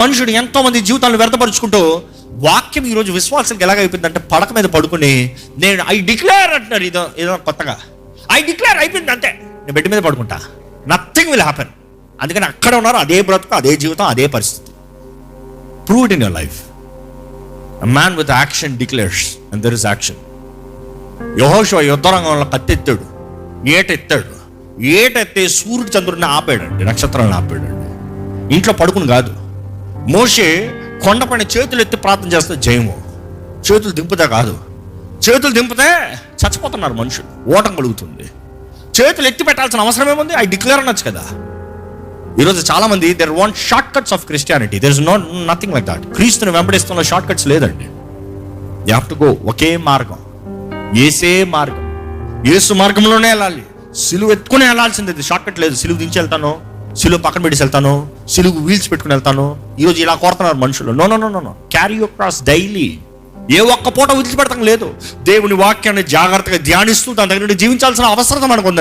మనుషుడు ఎంతో మంది జీవితాలను వ్యర్థపరుచుకుంటూ, వాక్యం ఈరోజు విశ్వాసానికి ఎలాగైపోయిందంటే పడక మీద పడుకుని నేను ఐ డిక్లేర్ అంటున్నారు. ఏదో కొత్తగా ఐ డిక్లేర్ అయిపోయింది అంతే, నేను బెడ్ మీద పడుకుంటా, నథింగ్ విల్ హ్యాపెన్. అందుకని అక్కడ ఉన్నారు, అదే బ్రతుకు, అదే జీవితం, అదే పరిస్థితి. Prove it in your life. A man with action declares and there is action. యెహోషువ యుద్ధరంగంలో కత్తెత్తాడు, ఏటెత్తాడు. ఏటెత్తే సూర్యుడు చంద్రుడిని ఆపాడండి, నక్షత్రాలను ఆపాడండి. ఇంట్లో పడుకుని కాదు. మోషే కొండపైన చేతులు ఎత్తి ప్రార్థన చేస్తే జయము. చేతులు దింపుతా కాదు, చేతులు దింపితే చచ్చిపోతున్నారు మనుషులు, ఓటం కలుగుతుంది. చేతులు ఎత్తి పెట్టాల్సిన అవసరం ఏముంది? ఐ డిక్లేర్ అనొచ్చు కదా. ఈరోజు చాలా మంది there want short cuts of Christianity. There is nothing like that. క్రీస్తుని వెంబడిస్తున్న షార్ట్ కట్స్ లేదండి. యూ హ్యావ్ టు గో ఒకే మార్గం, ఏసే మార్గం, యేసు మార్గంలోనే వెళ్ళాలి. సిలువ ఎత్తుకుని వెళ్ళాల్సింది, షార్ట్ కట్ లేదు. సిలువ దించి వెళ్తాను, సిలువ పక్కన పెట్టి వెళ్తాను, సిలువు వీల్స్ పెట్టుకుని వెళ్తాను. ఈరోజు ఇలా కోరుతున్నారు మనుషులు. No no no no no carry your cross daily. ఏ ఒక్క పూట విడిచిపెడతాం లేదు. దేవుని వాక్యాన్ని జాగ్రత్తగా ధ్యానిస్తూ దాని దగ్గర జీవించాల్సిన అవసరం మనకు ఉంది.